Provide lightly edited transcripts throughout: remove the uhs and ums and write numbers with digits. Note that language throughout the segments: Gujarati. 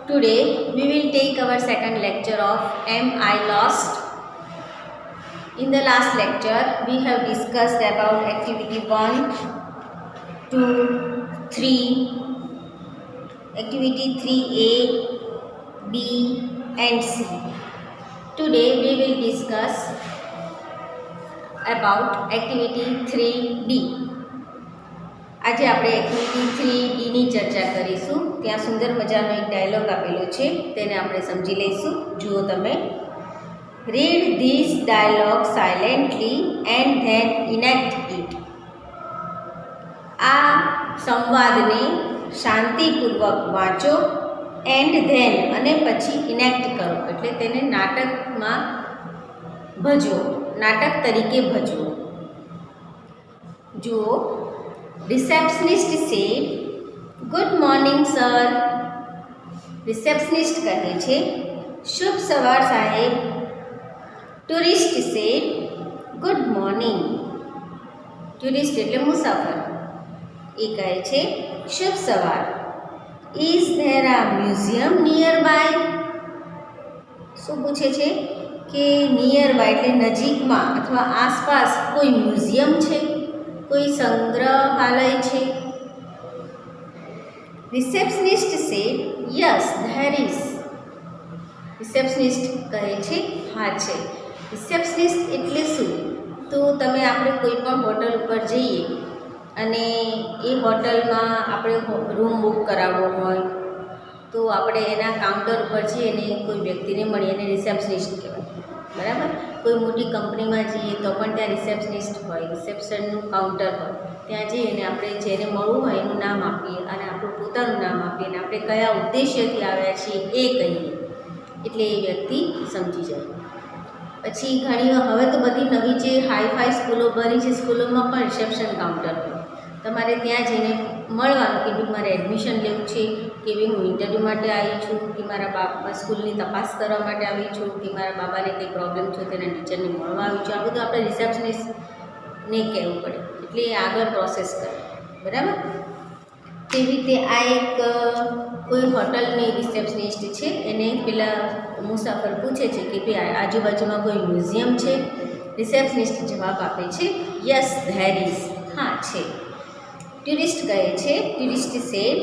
Today we will take our second lecture of Am I Lost? In the last lecture we have discussed about activity 1, 2, 3, activity 3A, B and C. Today we will discuss about activity 3D. આજે આપણે એક્ટિવિટી 3Dની ચર્ચા કરીશું. ત્યાં સુંદર મજાનો એક ડાયલોગ આપેલો છે, તેને આપણે સમજી લઈશું. જુઓ તમે. Read this dialogue silently and then enact it. આ સંવાદને શાંતિપૂર્વક વાંચો એન્ડ ધેન અને પછી ઇનેક્ટ કરો, એટલે તેને નાટકમાં ભજવો, નાટક તરીકે ભજવો. જુઓ. Receptionist said, "Good morning, sir." Receptionist કહે છે, શુભ સવાર સાહેબ. Tourist said, "Good morning." Tourist એટલે મુસાફર, એ કહે છે શુભ સવાર. Is there a museum nearby? શું પૂછે છે કે નિયર બાય એટલે નજીકમાં અથવા આસપાસ કોઈ મ્યુઝિયમ છે, કોઈ સંગ્રહાલય છે? Receptionist said, yes there is. Receptionist કહે છે હા છે. રિસેપ્શનિસ્ટ એટલે શું? તો આપણે કોઈ પણ હોટલ ઉપર જઈએ અને એ હોટલમાં આપણે રૂમ બુક કરાવવો હોય તો આપણે એના કાઉન્ટર ઉપર જઈએ અને કોઈ વ્યક્તિને મળીએ, એને રિસેપ્શનિસ્ટ કહેવાય. બરાબર. કોઈ મોટી કંપનીમાં જઈએ તો પણ ત્યાં રિસેપ્શનિસ્ટ હોય, રિસેપ્શનનું કાઉન્ટર હોય. ત્યાં જઈને આપણે જેને મળવું હોય એનું નામ આપીએ અને આપણું પોતાનું નામ આપીએ અને આપણે કયા ઉદ્દેશ્યથી આવ્યા છીએ એ કહીએ, એટલે એ વ્યક્તિ સમજી જાય. પછી ઘણી હવે તો બધી નવી જે હાઈફાઈ સ્કૂલો બની છે, સ્કૂલોમાં પણ રિસેપ્શન કાઉન્ટર હોય. તમારે ત્યાં જઈને મળવાનું કે ભાઈ મારે એડમિશન લેવું છે, કે ભાઈ હું ઇન્ટરવ્યૂ માટે આવી છું, કે મારા સ્કૂલની તપાસ કરવા માટે આવી છું, કે મારા બાબાને કંઈ પ્રોબ્લેમ છે તેના ટીચરને મળવા આવી છું. આ બધું આપણે રિસેપ્શનિસ્ટને કહેવું પડે, એટલે એ આગળ પ્રોસેસ કરે. બરાબર. તેવી રીતે આ એક કોઈ હોટલની રિસેપ્શનિસ્ટ છે, એને પેલા મુસાફર પૂછે છે કે ભાઈ આજુબાજુમાં કોઈ મ્યુઝિયમ છે? રિસેપ્શનિસ્ટ જવાબ આપે છે યસ ધેર ઇઝ, હા છે. ટુરિસ્ટ કહે છે, tourist said,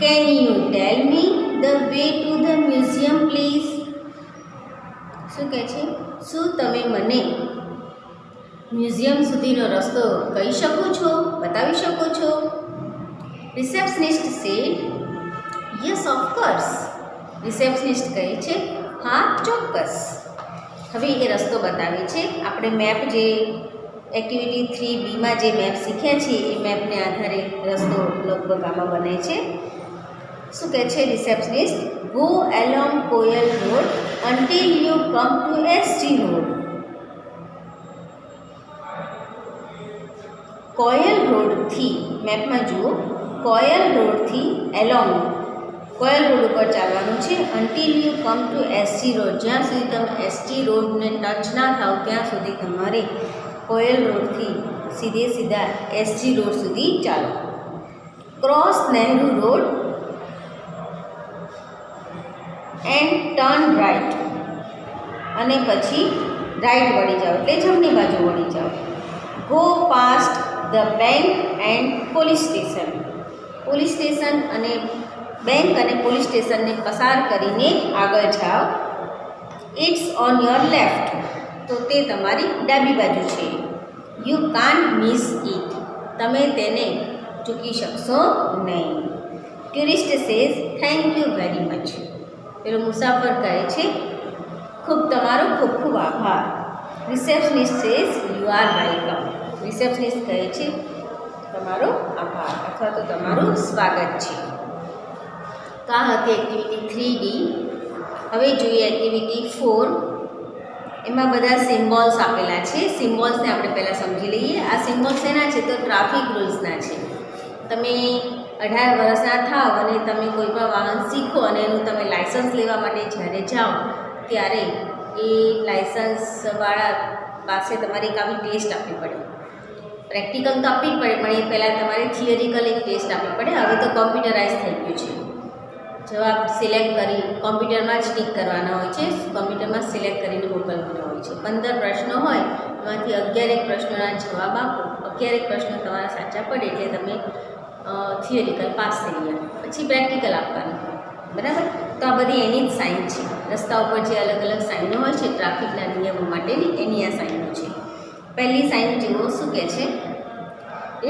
can you tell me the way to the museum please? શું કહે છે? શું તમે મને મ્યુઝિયમ સુધીનો રસ્તો કહી શકો છો, બતાવી શકો છો? Receptionist said, yes of course. Receptionist કહે છે હા ચોક્કસ. હવે એ રસ્તો બતાવે છે. આપણે મેપ જે એક્ટિવિટી 3Bમાં જે મેપ શીખ્યા છીએ એ મેપને આધારે રસ્તો લગભગ આમાં બને છે. શું કહે છે receptionist? Go along Koyal road until you come to SG road. Koyal રોડથી, મેપમાં જુઓ, કોયલ રોડથી એલોંગ, કોયલ રોડ ઉપર ચાલવાનું છે. Until you come to SG road, જ્યાં સુધી તમે SG રોડને ટચ ના થાવ ત્યાં સુધી તમારે કોયલ રોડથી સીધા SG રોડ સુધી ચાલો. Cross Nehru road and turn right, અને પછી રાઇટ વળી જાઓ એટલે જમણી બાજુ વળી જાઓ. Go past the bank and police station. Police station અને બેંક અને પોલીસ સ્ટેશનને પસાર કરીને આગળ જાઓ. ઇટ્સ ઓન યોર લેફ્ટ, તો તે તમારી ડાબી બાજુ છે. યુ કાન્ટ મિસ ઇટ, તમે તેને ચૂકી શકશો નહીં. Tourist says, thank you very much. પેલો મુસાફર કહે છે તમારો ખૂબ ખૂબ આભાર. Receptionist says, you are welcome. Receptionist કહે છે તમારો આભાર અથવા તો તમારું સ્વાગત છે. તો આ હતી એક્ટિવિટી 3D. હવે જોઈએ એક્ટિવિટી 4. એમાં બધા સિમ્બોલ્સ આપેલા છે. સિમ્બોલ્સને આપણે પહેલાં સમજી લઈએ. આ સિમ્બોલ્સ શેના છે? તો ટ્રાફિક રૂલ્સના છે. તમે 18 વર્ષના થાવ અને તમે કોઈ પણ વાહન શીખો અને એનું તમે લાઇસન્સ લેવા માટે જ્યારે જાઓ ત્યારે એ લાઇસન્સવાળા પાસે તમારે એક આવી ટેસ્ટ આપવી પડે. પ્રેક્ટિકલ તો આપવી જ પડે, પણ એ પહેલાં તમારે થિયરિકલ એક ટેસ્ટ આપવી પડે. હવે તો કોમ્પ્યુટરાઇઝ થઈ ગયું છે. જવાબ સિલેક્ટ કરી કોમ્પ્યુટરમાં જ ટીક કરવાના હોય છે, કોમ્પ્યુટરમાં સિલેક્ટ કરીને મોકલવાના હોય છે. 15 પ્રશ્નો હોય એમાંથી 11 પ્રશ્નોના જવાબ આપો. 11 પ્રશ્નો તમારા સાચા પડે એટલે તમે થિયરિકલ પાસ થઈ ગયા. પછી પ્રેક્ટિકલ આપવાનું, બરાબર. તો આ બધી એની જ સાઇન છે. રસ્તા ઉપર જે અલગ અલગ સાઇનો હોય છે ટ્રાફિકના નિયમો માટેની, એની આ સાઇનો છે. પહેલી સાઇન જુઓ શું કહે છે,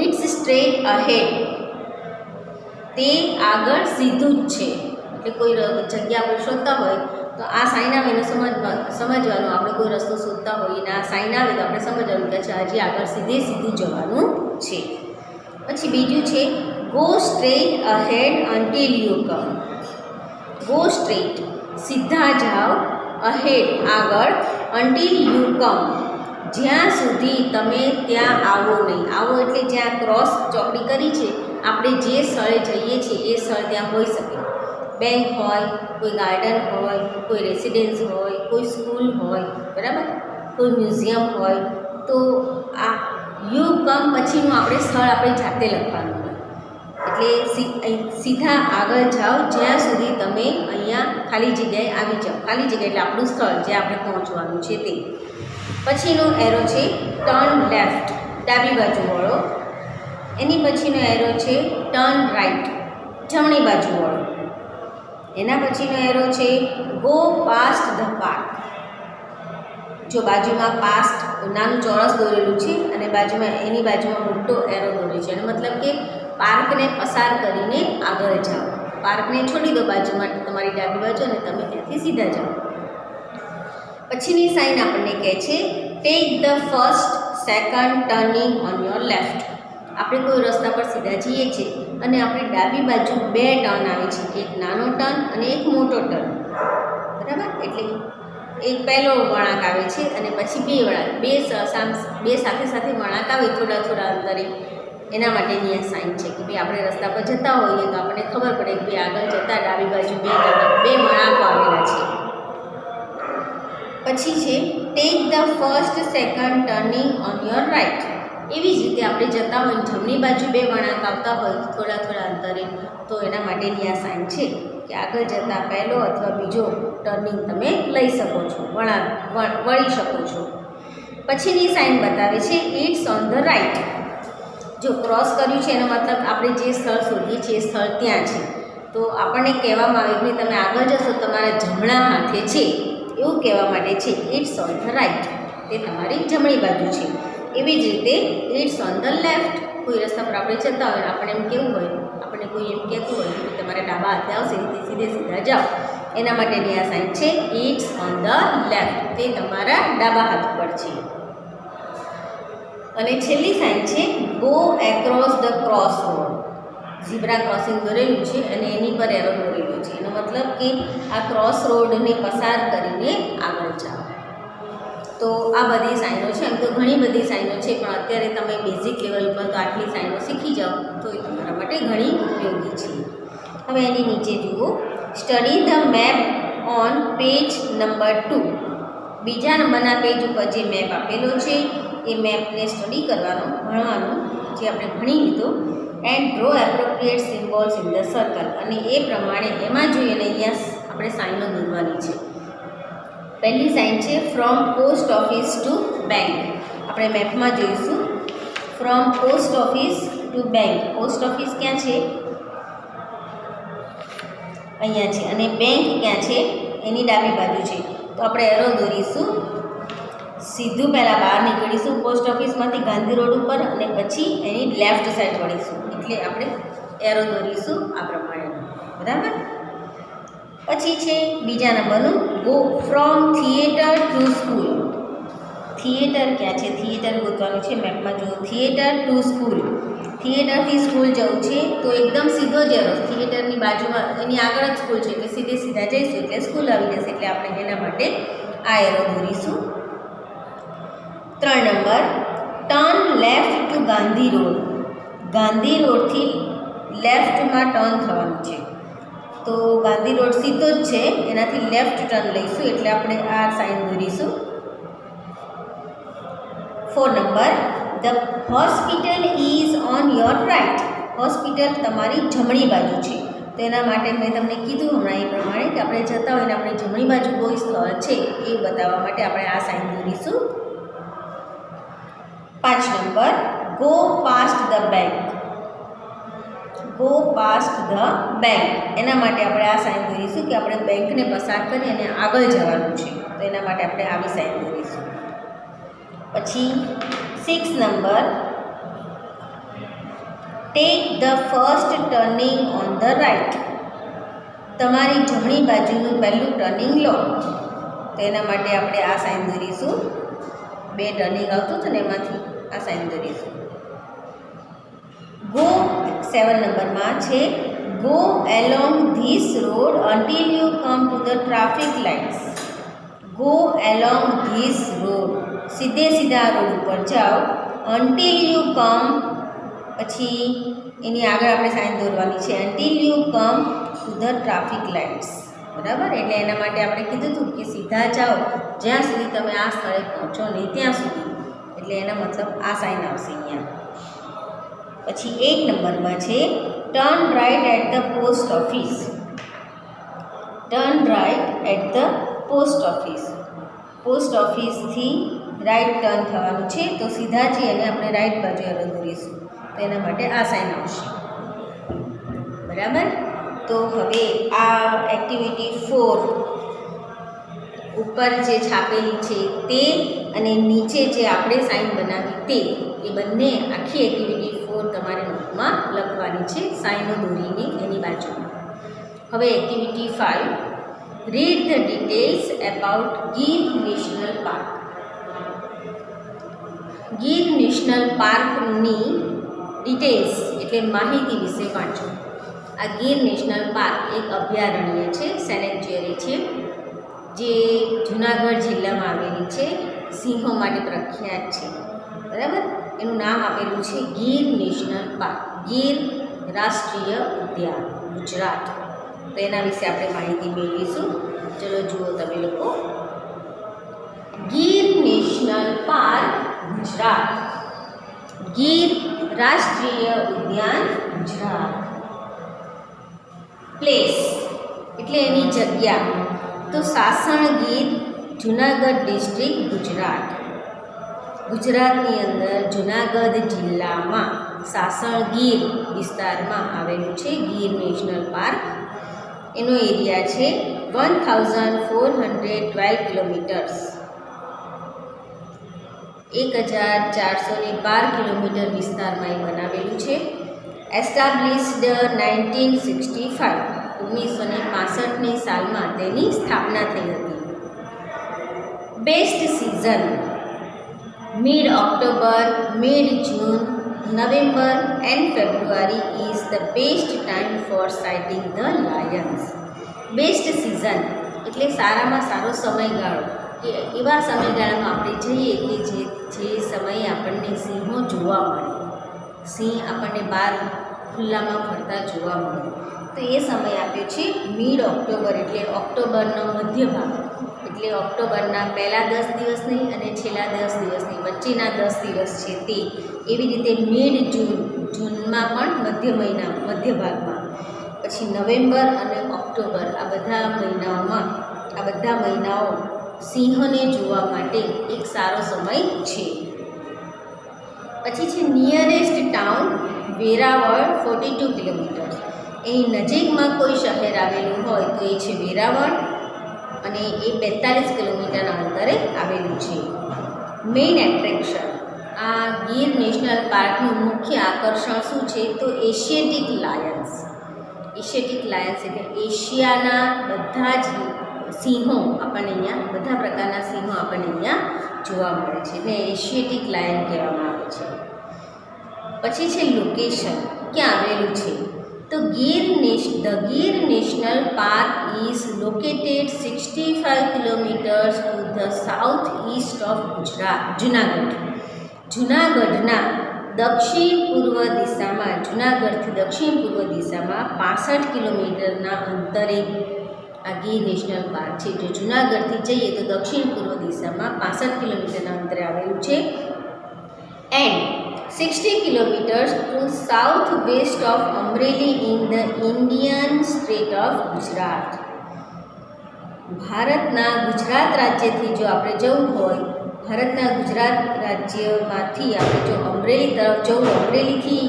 ઇટ્સ સ્ટ્રેટ અહેડ. તે આગળ સીધું જ છે. એટલે કોઈ જગ્યા આપણે શોધતા હોય તો આ સાઇન આવે એને સમજવાનું. આપણે કોઈ રસ્તો શોધતા હોઈએ ને આ સાઇન આવે તો આપણે સમજવાનું કે હજી આગળ સીધું જવાનું છે. પછી બીજું છે go straight ahead until you come. Go straight સીધા જાઓ, અહેડ આગળ, અન્ટિલ યુ કમ જ્યાં સુધી તમે ત્યાં આવો નહીં. આવો એટલે જ્યાં ક્રોસ ચોકડી કરી છે, આપણે જે સ્થળે જઈએ છીએ એ સ્થળ ત્યાં હોઈ શકે. બેંક હોય, કોઈ ગાર્ડન હોય, કોઈ રેસિડેન્સ હોય, કોઈ સ્કૂલ હોય, બરાબર, કોઈ મ્યુઝિયમ હોય. તો આ યુ કમ પછીનું આપણે સ્થળ આપણે જાતે લખવાનું હોય. એટલે સીધા આગળ જાઓ જ્યાં સુધી તમે અહીંયા ખાલી જગ્યાએ આવી જાઓ. ખાલી જગ્યા એટલે આપણું સ્થળ જે આપણે પહોંચવાનું છે તે. પછીનો એરો છે ટર્ન લેફ્ટ, ડાબી બાજુ વળો. એની પછીનો એરો છે ટર્ન રાઈટ, જમણી બાજુ વળો. એના પછીનો એરો છે ગો પાસ્ટ ધ પાર્ક. જો બાજુમાં પાસ્ટ નાનું ચોરસ દોરેલું છે અને એની બાજુમાં મોટો એરો દોરે છે, એનો મતલબ કે પાર્કને પસાર કરીને આગળ જાઓ. પાર્કને છોડી દો બાજુમાં તમારી ડાબી બાજુ અને તમે ત્યાંથી સીધા જાઓ. પછીની સાઇન આપણને કહે છે tech the first second turning on your left. આપણે કોઈ રસ્તા પર સીધા જઈએ છીએ અને આપણી ડાબી બાજુ 2 ટર્ન આવે છે, એક નાનો ટર્ન અને એક મોટો ટર્ન, બરાબર. એટલે એક પહેલો વળાંક આવે છે અને પછી 2 વળાંક, બે સાથે સાથે વળાંક આવે થોડા અંતરે. એના માટેની આ સાઇન છે કે ભાઈ આપણે રસ્તા પર જતા હોઈએ તો આપણને ખબર પડે કે ભાઈ આગળ જતાં ડાબી બાજુ 2 વળાંકો આવેલા છે. પછી છે tech the first second turning on your right. એવી જ રીતે આપણે જતા હોય જમણી બાજુ 2 વળાંક આવતા હોય થોડા અંતરે, તો એના માટેની આ સાઇન છે કે આગળ જતાં પહેલો અથવા બીજો ટર્નિંગ તમે લઈ શકો છો, વળી શકો છો. પછીની સાઇન બતાવે છે ઇટ્સ ઓન ધ રાઈટ. જો ક્રોસ કર્યું છે એનો મતલબ આપણે જે સ્થળ શોધીએ છીએ એ સ્થળ ત્યાં છે. તો આપણને કહેવામાં આવે કે તમે આગળ જશો તમારા જમણા હાથે છે, એવું કહેવા માટે છે ઇટ્સ ઓન ધ રાઈટ, તે તમારી જમણી બાજુ છે. એવી જ રીતે ઇટ્સ ઓન ધ લેફ્ટ. કોઈ રસ્તા પર આપણે જતા હોય આપણે એમ કેવું હોય, આપણને કોઈ એમ કહેતું હોય કે તમારે ડાબા હાથે આવશે એટલે સીધા જાઓ. એના માટેની આ સાઇન છે ઇટ્સ ઓન ધ લેફ્ટ, તે તમારા ડાબા હાથ પર છે. અને છેલ્લી સાઇન છે go across the cross road. Zebra crossing દોરેલું છે અને એની પર એરો દોરેલું છે. એનો મતલબ કે આ ક્રોસ રોડને પસાર કરીને આગળ જાઓ. તો આ બધી સાઇનો છે. એમ તો ઘણી બધી સાઇનો છે, પણ અત્યારે તમે બેઝિક લેવલ ઉપર તો આટલી સાઇનો શીખી જાઓ તો એ તમારા માટે ઘણી ઉપયોગી છે. હવે એની નીચે જુઓ, study the map on page number 2. બીજા નંબરના પેજ ઉપર જે મેપ આપેલો છે એ મેપને સ્ટડી કરવાનો, ભણવાનો, જે આપણે ભણી લીધો. And draw appropriate symbols in the circle. અને એ પ્રમાણે એમાં જોઈએ ને અહીંયા આપણે સાઇનો દોરવાની છે. પહેલી સાઇન છે from post office to bank. આપણે મેપમાં જોઈશું from post office to bank. Post office ક્યાં છે? અહીંયા છે. અને બેંક ક્યાં છે? એની ડાબી બાજુ છે. તો આપણે એરો દોરીશું, સીધું પહેલાં બહાર નીકળીશું પોસ્ટ ઓફિસમાંથી ગાંધી રોડ ઉપર અને પછી એની લેફ્ટ સાઈડ વળીશું. એટલે આપણે એરો દોરીશું આ પ્રમાણે, બરાબર. પછી છે બીજા નંબરનું go from theatre to school. Theatre ક્યાં છે? થિયેટર ગોતવાનું છે મેપમાં. જુઓ, થિયેટર ટુ સ્કૂલ. થિયેટરથી સ્કૂલ જવું છે તો એકદમ સીધો જ એરો, થિયેટરની બાજુમાં એની આગળ જ સ્કૂલ છે એટલે સીધા જઈશું એટલે સ્કૂલ આવી જશે. એટલે આપણે એના માટે આ એરો દોરીશું. 3 નંબર, turn left to Gandhi road. Gandhi રોડથી લેફ્ટમાં ટર્ન થવાનું છે. તો ગાંધી રોડ સીધો જ છે, એનાથી લેફ્ટ ટર્ન લઈશું એટલે આપણે આ સાઇન દોરીશું. 4 number, the hospital is on your right. Hospital તમારી જમણી બાજુ છે. તેના માટે મેં તમને કીધું હમણાં એ પ્રમાણે કે આપણે જતા હોય ને આપણી જમણી બાજુ કોઈ સ્થળ છે એ બતાવવા માટે આપણે આ સાઇન દોરીશું. 5 number, go past the bank. Go past the bank, એના માટે આપણે આ સાઇન દોરીશું કે આપણે બેંકને પસાર કરી અને આગળ જવાનું છે, તો એના માટે આપણે આવી સાઇન દોરીશું. પછી 6 number, take the first turning on the right. તમારી જમણી બાજુનું પહેલું ટર્નિંગ લો, તો એના માટે આપણે આ સાઇન દોરીશું. 2 ટર્નિંગ આવતું હતું ને એમાંથી આ સાઇન દોરીશું. ગો 7 નંબરમાં છે, go along this road until you come to the traffic lights. Go along this road, સીધે સીધા રોડ ઉપર જાઓ. અન્ટિલ યુ કમ, પછી એની આગળ આપણે સાઇન દોરવાની છે, until you come to the traffic lights. બરાબર, એટલે એના માટે આપણે કીધું હતું કે સીધા જાઓ જ્યાં સુધી તમે આ સ્થળે પહોંચો નહીં ત્યાં સુધી, એટલે એના મતલબ આ સાઇન આવશે અહીંયા. પછી 8 નંબરમાં છે, turn right at the post office. Turn right at the post office. Post ઓફિસથી રાઇટ ટર્ન થવાનું છે, તો સીધા જઈ અને આપણે રાઇટ બાજુ એરો દોરીશું, તો એના માટે આ સાઇન આવશે. બરાબર, તો હવે આ એક્ટિવિટી 4 ઉપર જે છાપેલી છે તે અને નીચે જે આપણે સાઇન બનાવી તે, એ બંને આખી એક્ટિવિટી 4 તમારે નોટમાં લખવાની છે, સાઇનો દોરીને એની બાજુમાં. હવે activity 5, read the details about Gir national park. Gir national પાર્કની ડિટેલ્સ એટલે માહિતી વિશે વાંચો. આ ગીર નેશનલ પાર્ક એક અભયારણ્ય છે, સેનેચ્યુરી છે, જે જૂનાગઢ જિલ્લામાં આવેલી છે, સિંહો માટે પ્રખ્યાત છે. બરાબર, એનું નામ આપેલું છે ગીર નેશનલ પાર્ક, ગીર રાષ્ટ્રીય ઉદ્યાન, ગુજરાત. તો એના વિશે આપણે માહિતી મેળવીશું. ચલો જુઓ તમે લોકો. ગીર નેશનલ પાર્ક ગુજરાત, ગીર રાષ્ટ્રીય ઉદ્યાન ગુજરાત. પ્લેસ એટલે એની જગ્યા, તો સાસણગીર, જૂનાગઢ ડિસ્ટ્રિક્ટ, ગુજરાત. ગુજરાતની અંદર જૂનાગઢ જિલ્લામાં સાસણગીર વિસ્તારમાં આવેલું છે ગીર નેશનલ પાર્ક. એનો એરિયા છે 1412 કિલોમીટર્સ, 1412 કિલોમીટર વિસ્તારમાં એ બનાવેલું છે. એસ્ટાબ્લિશ્ડ 1965, 1965ની સાલમાં તેની સ્થાપના થઈ હતી. Best season, mid October, mid June, November and February is the best time for sighting the Lions. Best season એટલે સારામાં સારો સમયગાળો, કે એવા સમયગાળામાં આપણે જઈએ કે જે સમયે આપણને સિંહો જોવા મળે, સિંહ આપણને બહાર ખુલ્લામાં ફરતા જોવા મળે, તો એ સમય આપ્યો છે મિડ ઓક્ટોબર, એટલે ઓક્ટોબરનો મધ્ય ભાગ, એટલે ઓક્ટોબરના પહેલા 10 દિવસ નહીં અને છેલ્લા 10 દિવસ નહીં, વચ્ચેના 10 દિવસ છે તે. એવી રીતે મિડ જૂન, જૂનમાં પણ મધ્ય ભાગમાં. પછી નવેમ્બર અને ઓક્ટોબર, આ બધા મહિનાઓ સિંહને જોવા માટે એક સારો સમય છે. પછી છે નિયરેસ્ટ ટાઉન વેરાવળ, 42 કિલોમીટર્સ. એની નજીકમાં કોઈ શહેર આવેલું હોય તો એ છે વેરાવળ, અને એ 42 કિલોમીટરના અંતરે આવેલું છે. મેઇન એટ્રેક્શન, આ ગીર નેશનલ પાર્કનું મુખ્ય આકર્ષણ શું છે તો એશિયાટિક લાયન્સ. એશિયાટિક લાયન્સ એટલે એશિયાના બધા જ સિંહો આપણને અહીંયા, બધા પ્રકારના સિંહો આપણને અહીંયા જોવા મળે છે, એટલે એશિયાટિક લાયન કહેવામાં આવે છે. પછી છે લોકેશન, ક્યાં આવેલું છે તો the Gir national park is located 65 kilometres to the south east of Junagadh. જૂનાગઢના દક્ષિણ પૂર્વ દિશામાં, જૂનાગઢથી દક્ષિણ પૂર્વ દિશામાં 65 કિલોમીટરના અંતરે આ ગીર નેશનલ પાર્ક છે. જો જૂનાગઢથી જઈએ તો દક્ષિણ પૂર્વ દિશામાં 65 કિલોમીટરના અંતરે આવેલું છે. And 60 kilometers to southwest of Amreli in the Indian state of Gujarat. ભારતના ગુજરાત રાજ્યથી જો આપણે જવું હોય, ભારતના ગુજરાત રાજ્યમાંથી આપણે જો અમરેલી તરફ જવું, અમરેલીથી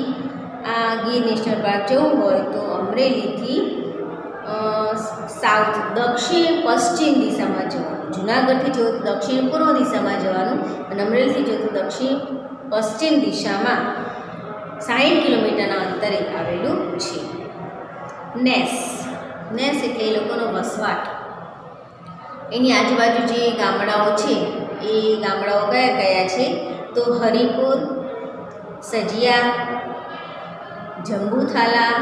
આ ગીર નેશનલ પાર્ક જવું હોય તો અમરેલીથી સાઉથ દક્ષિણ પશ્ચિમ દિશામાં જવાનું. જુનાગઢથી જવું તો દક્ષિણ પૂર્વ દિશામાં જવાનું અને અમરેલીથી જવું તો દક્ષિણ પશ્ચિમ દિશામાં 60 કિલોમીટરના અંતરે આવેલું છે. નેસ એટલે એ લોકોનો વસવાટ. એની આજુબાજુ જે ગામડાઓ છે એ ગામડાઓ કયા કયા છે તો હરિપુર, સજિયા, જંબુથાલા,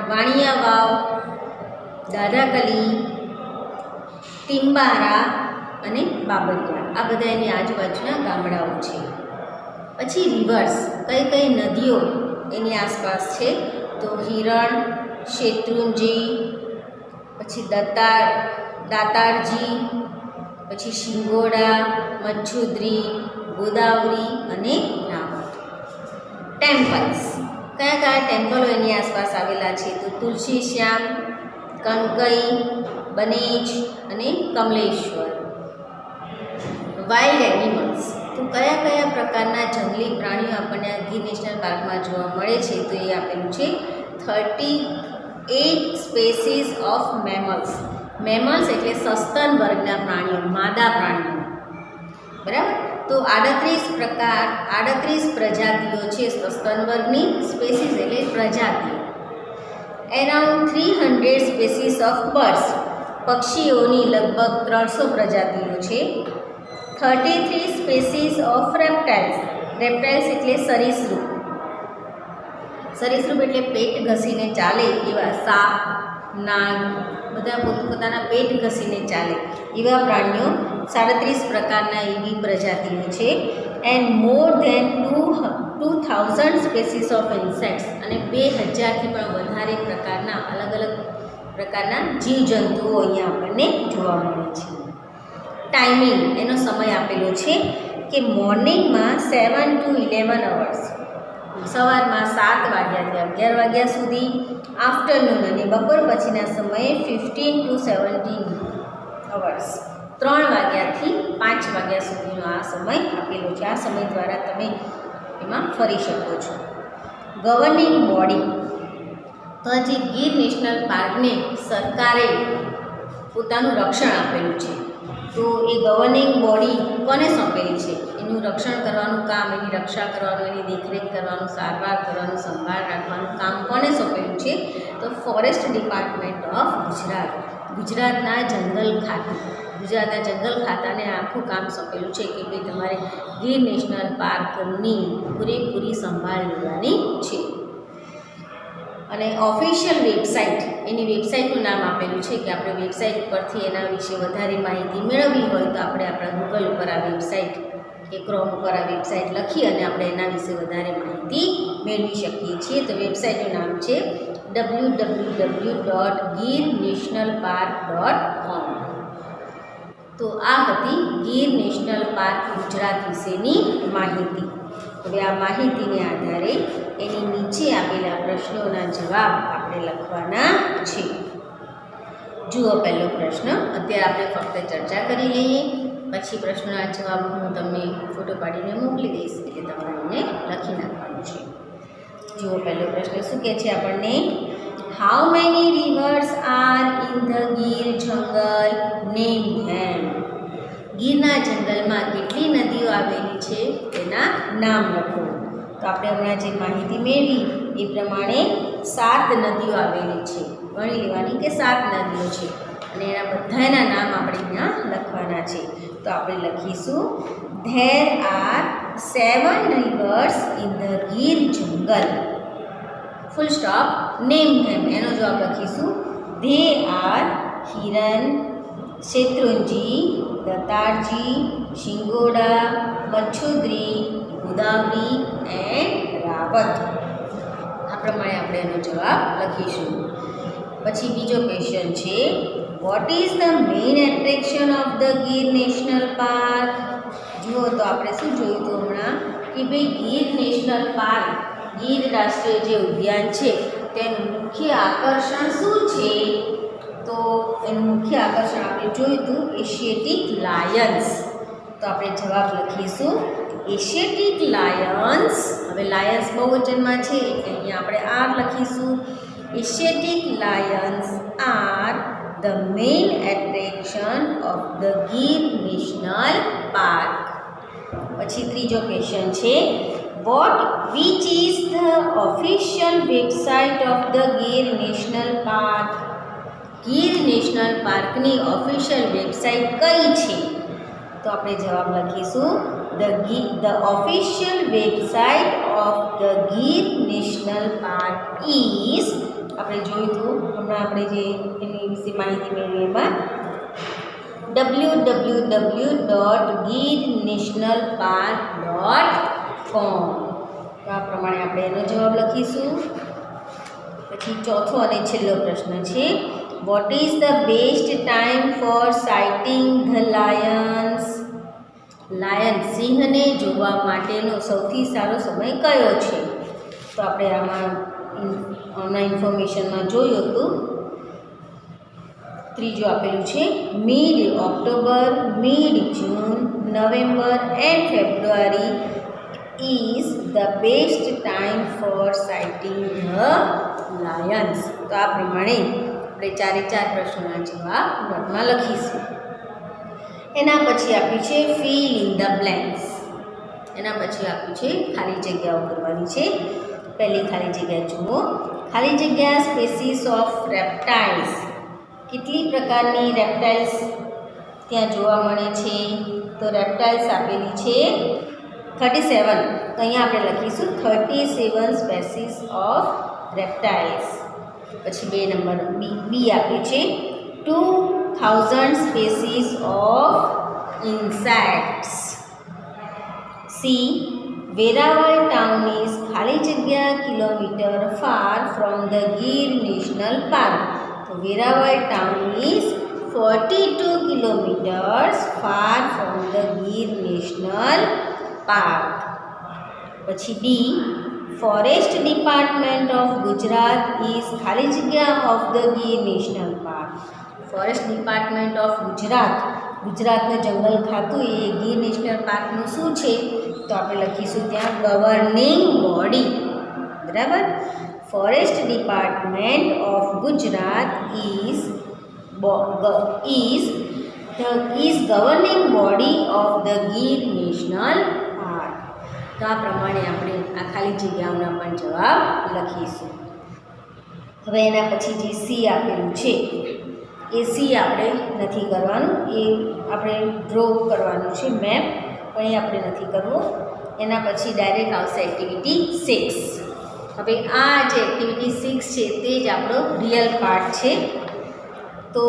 વાણિયા વાવ, દાદાકલી, ટિમ્બારા અને બાબરિયા. આ બધા એની આજુબાજુના ગામડાઓ છે. પછી રિવર્સ, કઈ કઈ નદીઓ એની આસપાસ છે તો હિરણ, શેત્રુંજી, પછી દાતારજી, પછી શિંગોડા, મચ્છુદ્રી, ગોદાવરી અને રાવત. ટેમ્પલ્સ, કયા કયા ટેમ્પલો એની આસપાસ આવેલા છે તો તુલસી શ્યામ, કંકઈ, બનેજ અને કમલેશ્વર. વાઇલ્ડ એનિમલ્સ, તો કયા કયા પ્રકારના જંગલી પ્રાણીઓ આપણને ગીર નેશનલ પાર્કમાં જોવા મળે છે તો એ આપેલું છે 38 સ્પેસીસ ઓફ મેમલ્સ. મેમલ્સ એટલે સસ્તન વર્ગના પ્રાણીઓ, માદા પ્રાણીઓ, બરાબર. તો 38 પ્રજાતિઓ છે સસ્તન વર્ગની, સ્પેસીસ એટલે પ્રજાતિઓ. એરાઉન્ડ 300 સ્પેસીસ ઓફ બર્ડ્સ, પક્ષીઓની લગભગ 300 પ્રજાતિઓ છે. 33 સ્પેસીસ ઓફ રેપ્ટાઇલ્સ, રેપ્ટાઇલ્સ એટલે સરીસૃપ. સરીસૃપ એટલે પેટ ઘસીને ચાલે એવા સાપ, નાગ, બધા પોતપોતાના પેટ ઘસીને ચાલે એવા પ્રાણીઓ 37 પ્રકારના એવી પ્રજાતિઓ છે. And more than 2000 species of insects, અને 2000થી પણ વધારે પ્રકારના અલગ અલગ પ્રકારના જીવજંતુઓ અહીંયા આપણને જોવા મળે છે. ટાઈમિંગ, એનો સમય આપેલો છે કે મોર્નિંગમાં 7 to 11 અવર્સ, સવારમાં 7 વાગ્યાથી 11 વાગ્યા સુધી, આફ્ટરનૂન અને બપોર પછીના સમયે 15 to 17 અવર્સ, 3 વાગ્યાથી 5 વાગ્યા સુધીનો આ સમય આપેલો છે. આ સમય દ્વારા તમે એમાં ફરી શકો છો. ગવર્નિંગ બોડી, તો જે ગીર નેશનલ પાર્કને સરકારે પોતાનું રક્ષણ આપેલું છે તો એ ગવર્નિંગ બોડી કોને સોંપેલી છે? એનું રક્ષણ કરવાનું કામ, એની રક્ષા કરવાનું, એની દેખરેખ કરવાનું, સારવાર કરવાનું, સંભાળ રાખવાનું કામ કોને સોંપેલું છે તો ફોરેસ્ટ ડિપાર્ટમેન્ટ ઓફ ગુજરાત, ગુજરાતના જંગલ ખાતું, ગુજરાતના જંગલ ખાતાને આખું કામ સોંપેલું છે કે ભાઈ તમારે ગીર નેશનલ પાર્કની પૂરેપૂરી સંભાળ લેવાની છે. અને ઓફિશિયલ વેબસાઇટ, એની વેબસાઇટનું નામ આપેલું છે કે આપણે વેબસાઇટ ઉપરથી એના વિશે વધારે માહિતી મેળવવી હોય તો આપણે આપણા ગૂગલ ઉપર આ વેબસાઇટ કે ક્રોમ ઉપર આ વેબસાઇટ લખી અને આપણે એના વિશે વધારે માહિતી મેળવી શકીએ છીએ. તો વેબસાઇટનું નામ છે www.girnationalpark.com. તો આ હતી ગીર નેશનલ પાર્ક ગુજરાત વિશેની માહિતી. હવે આ માહિતીને આધારે એની નીચે આપેલા પ્રશ્નોના જવાબ આપણે લખવાના છે. જુઓ પહેલો પ્રશ્ન, અત્યારે આપણે ફક્ત ચર્ચા કરી લઈએ, પછી પ્રશ્નોના જવાબ હું તમને ફોટો પાડીને મોકલી દઈશ એટલે તમારે એને લખી નાખવાનું છે. જુઓ પહેલો પ્રશ્ન શું કહે છે આપણને, how many reverse are in the Gir જંગલ, નેમ ધેમ. ગીરના જંગલમાં કેટલી નદીઓ આવેલી છે તેના નામ લખો. તો આપણે હમણાં જે માહિતી મેળવી એ પ્રમાણે 7 નદીઓ આવેલી છે. ગણી લેવાની કે 7 નદીઓ છે અને એના બધાના નામ આપણે અહીંયા લખવાના છે. તો આપણે લખીશું there are 7 rivers in the Gir jungle, full stop, name them. એનો જવાબ લખીશું they are Hiran, Shetrunji, Datarji, Shingoda, Machhudri, Godavari and Rawat. આ પ્રમાણે આપણે એનો જવાબ લખીશું. પછી બીજો ક્વેશ્ચન છે, what is the main attraction of the Gir national park? જુઓ તો આપણે શું જોયું હતું હમણાં કે ભાઈ ગીર નેશનલ પાર્ક, ગીર રાષ્ટ્રીય જે ઉદ્યાન છે તેનું મુખ્ય આકર્ષણ શું છે? તો એનું મુખ્ય આકર્ષણ આપણે જોયું હતું એશિયાટિક લાયન્સ. તો આપણે જવાબ લખીશું એશિયાટિક લાયન્સ. હવે લાયન્સ બહુવચનમાં છે એટલે અહીંયા આપણે આર લખીશું. Asiatic lions are the main attraction of the Gir National Park. પછી ત્રીજો ક્વેશ્ચન છે which is the official website of the Gir National Park? Gir national પાર્કની ઓફિશિયલ વેબસાઇટ કઈ છે? તો આપણે જવાબ લખીશું the official website of the Gir National Park is, આપણે જોયું હતું હમણાં આપણે જે એની વિશે માહિતી મેળવી એમાં www.girnationalpark.com. તો આ પ્રમાણે આપણે એનો જવાબ લખીશું. પછી ચોથો અને છેલ્લો પ્રશ્ન છે what is the best time for sighting the lions? Lion સિંહને જોવા માટેનો સૌથી સારો સમય કયો છે? તો આપણે આમાં ઇન્ફોર્મેશનમાં જોયું હતું. ત્રીજો આપેલું છે mid October, mid June, November and February is the best time for sighting the lions. તો આ પ્રમાણે આપણે ચારે ચાર પ્રશ્નોના જવાબ નોટમાં લખીશું. એના પછી આપ્યું છે fill in the blanks. એના પછી આપ્યું છે ખાલી જગ્યાઓ કરવાની છે. પહેલી ખાલી જગ્યા જુઓ. ખાલી જગ્યા સ્પેસીસ ઓફ રેપ્ટાઇલ્સ. કેટલી પ્રકારની રેપ્ટાઇલ્સ ત્યાં જોવા મળે છે? તો રેપ્ટાઇલ્સ આપેલી છે 37. તો અહીંયા આપણે લખીશું 37 સ્પેસીસ ઓફ રેપ્ટાઇલ્સ. પછી 2 નંબર બી આપ્યું છે 2000 species of insects. C Veraval town is ખાલી જગ્યા kilometre far from the Gir national park. તો Veraval town is 42 kilometres far from the Gir national park. પછી D forest department of Gujarat is ખાલી જગ્યા of the Gir national park. Forest department of ગુજરાતનું જંગલ ખાતું એ ગીર નેશનલ પાર્કનું શું છે? તો આપણે લખીશું ત્યાં ગવર્નિંગ બોડી. બરાબર. Forest department of Gujarat is governing body of the Gir national park. તો આ પ્રમાણે આપણે આ ખાલી જગ્યાઓના પણ જવાબ લખીશું. હવે એના પછી જે સી આપેલું છે એ સી આપણે નથી કરવાનું, એ આપણે ડ્રો કરવાનું છે મેપ, પણ એ આપણે નથી કરવું. એના પછી ડાયરેક્ટ આવશે એક્ટિવિટી 6. હવે આ જે એક્ટિવિટી 6 છે તે જ આપણો રિયલ પાર્ટ છે. તો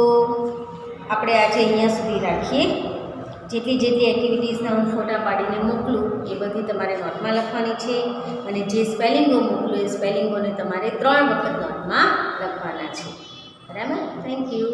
આપણે આજે અહીંયા સુધી રાખીએ. જેટલી એક્ટિવિટીઝના હું ફોટા પાડીને મોકલું એ બધી તમારે નોટમાં લખવાની છે, અને જે સ્પેલિંગો મોકલું એ સ્પેલિંગોને તમારે 3 વખત નોટમાં લખવાના છે. બરાબર. Thank you.